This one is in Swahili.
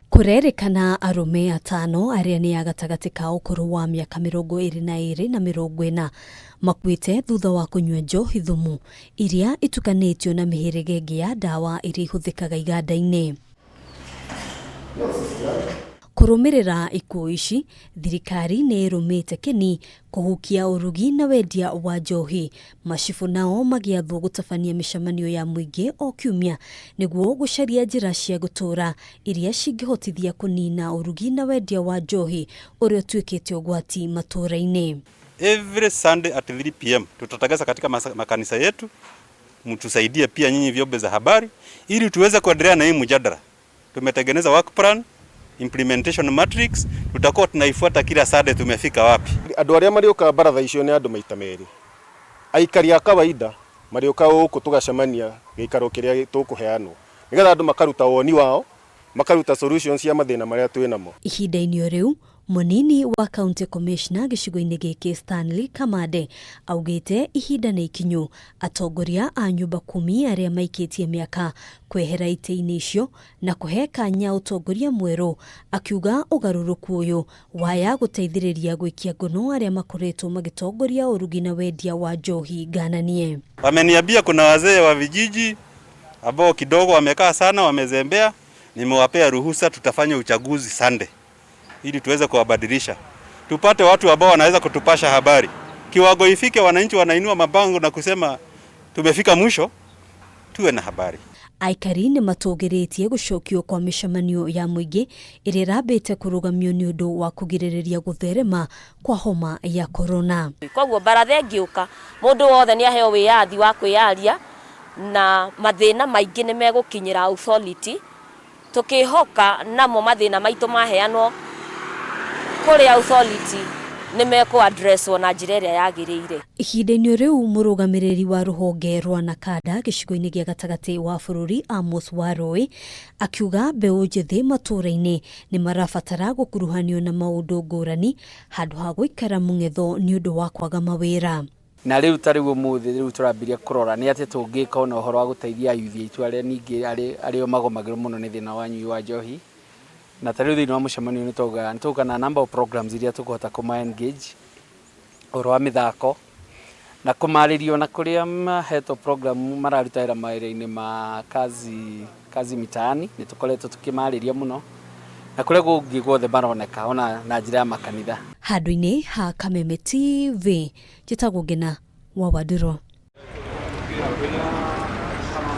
Kurerikana arume atano aria ni agatagati ka ukuru wa miaka 22 na 40 makuite thutha wa kunywa njohi thumu iria itukanitio na mihirige ingi ya dawa iria ihuthikaga iganda-ini. Kurumirira ikuo ici, thirikari ni irumite kini kuhukia urugi na wendia wa njohi. Macibu nao magiathwo gutabania micemanio ya muingi o kiumia niguo gucaria njira cia gutura iria cingihotithia kunina urugi na wendia wa njohi uria tuikite ugwati matura-ini. Every Sunday at 3 PM tutatangaza katika makanisa yetu, mtusaidie pia nyinyi vyombo za habari ili tuweze kuendelea na hii mjadala. Tumetengeneza work plan, implementation matrix, tutakuwa tunaifuata kila Sunday tumefika wapi. Andu aria marioka baratha icio ni andu maita meri. Aikari a kawaida marioka uku tugacemania gikaro kiria tukuheanwo. Nigetha andu makaruta woni wao, makaruta solutions ya mathina maria twinamo. Ihinda-ini riu munini wa county commissioner gicigo-ini giki Stanley Kamade augite ihinda ni ikinyu atongoria a nyumba 10 aria maikitie miaka kwehera ite-ini icio na kuhe kanya utongoria mweru, akiuga ugaruruku uyu waya guteithiriria gwikia ngono aria makoretwo magitongoria urugi na wendia wa njohi gananie. Wameniambia kuna wazee wa vijiji ambao kidogo wamekaa sana, wamezembea. Nimewapea ruhusa, tutafanya uchaguzi Sunday ili tuweze kuwabadilisha, tupate watu ambao wanaweza kutupasha habari. Kiwango ifike wananchi wanainua mabango na kusema tumefika mwisho, tuwe na habari. Aikari ni matugiritie gucokio kwa micemanio ya muingi iria rabite kurugamio ni undu wa kugiririria gutherema kwa homa ya corona. Koguo barathe ngiuka mundu wothe ni aheo wiyathi wa kwiyaria na mathina maingi ni megukinyira authority, tukihoka namo mathina maitu maheanwo kuri authority ni meko address na njira iria yagiriire. Ihinda-ini riu murugamiriri wa ruhonge rwa Nakada gicigo-ini gia gatagati wa bururi Amos Waroi akiuga mbeu njithi matura-ini ni marabatara gukuruhanio na maundu ngurani handu ha guikara mungetho ni undu wa kwaga mawira. Na riu tariu umuthi riu turambiria kurora ni ati tungika ona uhoro wa guteithia yuthi itu aria ningi ario magomagiro muno ni thina wa nyui wa njohi. Na tariu thina wa mucemanio nituga na number of programs iria tukuhota kuma engage uhoro wa mithako na kumaririo na kuria maheto program mararuta ira mawira-ini ma kazi mitaani ni tukoretwo tukimariria muno na kuria gungi guothe baroneka ona na njira ya makanitha. Handu-ini ha Kameme TV, Njitagwo Ngina wa Waduro.